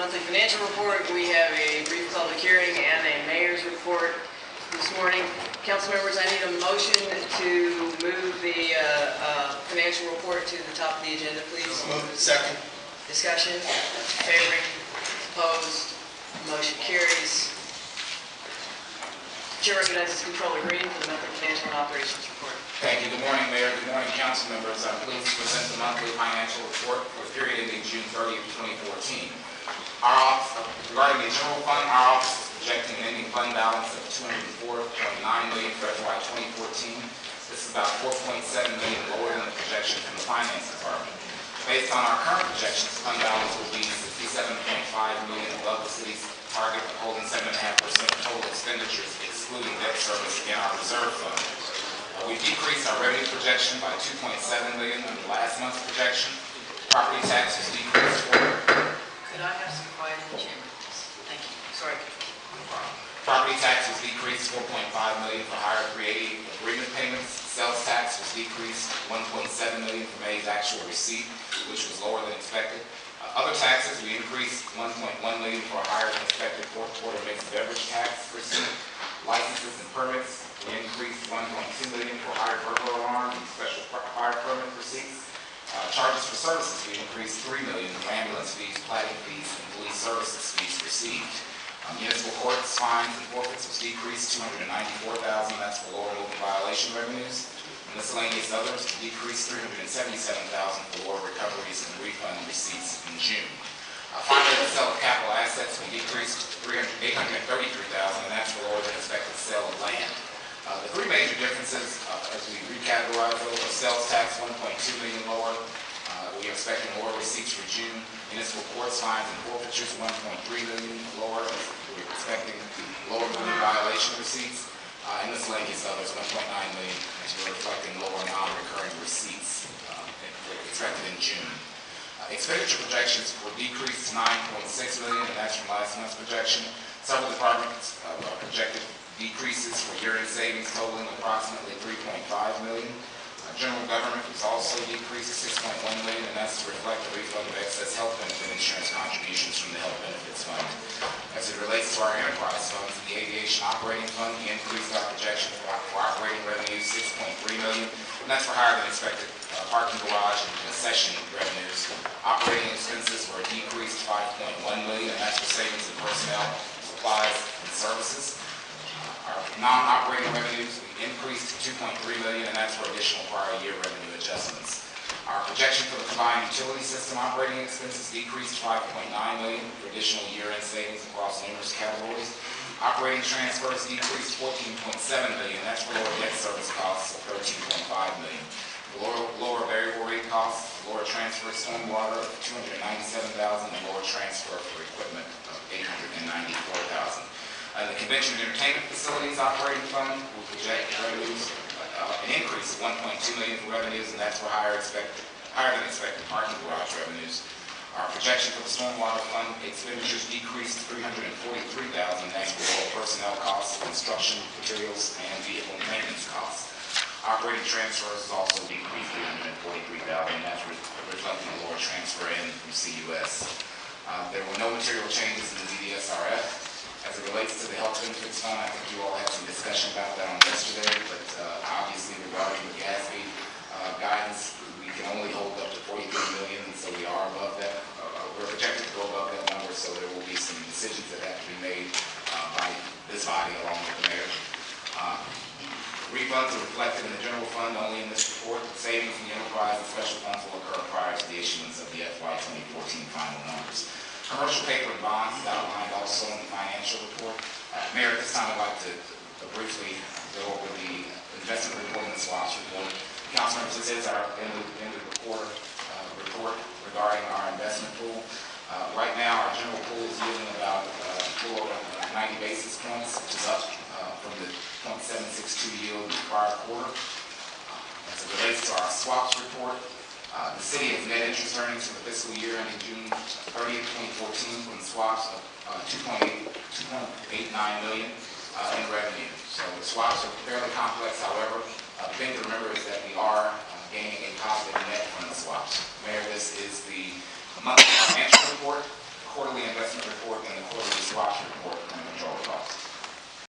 monthly financial report. We have a brief public hearing and a mayor's report this morning. Council members, I need a motion to move the financial report to the top of the agenda, please. Second. Discussion, favoring, opposed, motion carries. Chair recognizes Comptroller Green for the monthly financial and operations report. Thank you. Good morning, Mayor. Good morning, council members. I'm pleased to present the monthly financial report for the period ending June 30th, 2014. Regarding the general fund, our office is projecting an ending fund balance of $204.9 million for FY 2014. This is about $4.7 million lower than the projection from the finance department. Based on our current projections, the fund balance will be $67.5 million above the city's target of holding 7.5% of total expenditures, excluding debt service in our reserve fund. We decreased our revenue projection by $2.7 million under last month's projection. Property tax was decreased for... Could I have some quiet in the chamber, please? Thank you. Sorry. Property tax was decreased $4.5 million for higher 380 agreement payments. Sales tax was decreased $1.7 million for May's actual receipt, which was lower than expected. Other taxes, we increased $1.1 million for a higher than expected fourth quarter mixed beverage tax receipt. Licenses and permits, we increased $1.2 million for higher burglar alarm and special fire permit receipts. Charges for services, we increased $3 million for ambulance fees, plating fees, and police services fees received. Municipal courts, fines, and forfeits was decreased $294,000. That's for lower local violation revenues. Miscellaneous others decreased $377,000 for lower recoveries and refund receipts in June. Finally, the sale of capital assets, we decreased $833,000, and that's for lower than expected sale of land. The three major differences, as we recategorize those, are sales tax, $1.2 million lower. We are expecting lower receipts for June. Municipal courts, fines, and forfeitures, $1.3 million lower. We're expecting lower money violation receipts. And miscellaneous others, $1.9 million, as we're reflecting lower non-recurring receipts expected in June. Expenditure projections were decreased to $9.6 million, and that's from last month's projection. Several departments are projected decreases for year-end savings totaling approximately $3.5 million. General government was also decreased to $6.1 million, and that's to reflect the refund of excess health benefit insurance contributions from the Health Benefits Fund. As it relates to our enterprise funds, the Aviation Operating Fund, we increased our projection for operating revenues $6.3 million, and that's for higher than expected parking garage and concession revenues. Operating expenses were decreased $5.1 million, and that's for savings in personnel, supplies, and services. Our non-operating revenues, we increased to $2.3 million, and that's for additional prior year revenue adjustments. Our projection for the combined utility system operating expenses decreased $5.9 million for additional year-end savings across numerous categories. Operating transfers decreased $14.7 million, that's for lower debt service costs of $13.5 million. Lower variable rate costs, lower transfer stormwater of $297,000, and lower transfer for equipment of $894,000. The Convention and Entertainment Facilities Operating Fund will project revenues, an increase of $1.2 million for revenues, and that's for higher than expected parking garage revenues. Our projection for the Stormwater Fund expenditures decreased $343,000, and that's for lower personnel costs, construction materials, and vehicle maintenance costs. Operating transfers is also decreased $343,000, and that's reflecting a lower transfer in from CUS. There were no material changes in the DDSRF. As it relates to the Health Benefits Fund, I think you all had some discussion about that on yesterday, but obviously regarding the GASB guidance, we can only hold up to $43 million, and so we are above that. We're projected to go above that number, so there will be some decisions that have to be made by this body along with the mayor. Refunds are reflected in the general fund only in this report. Savings in the enterprise and special funds will occur prior to the issuance of the FY 2014 final numbers. Commercial paper and bonds is outlined also in the financial report. Mayor, at this time I'd like to briefly go over the investment report and the swaps report. Council members, this is our end of the quarter report regarding our investment pool. Right now our general pool is yielding about a little over 90 basis points, which is up from the 0.762 yield in the prior quarter. As it relates to our swaps report, the city has net interest earnings for the fiscal year ending June 30th, 2014 from the swaps of $2.89 million in revenue. So the swaps are fairly complex, however. The thing to remember is that we are gaining a positive net from the swaps. Mayor, this is the monthly financial report, quarterly investment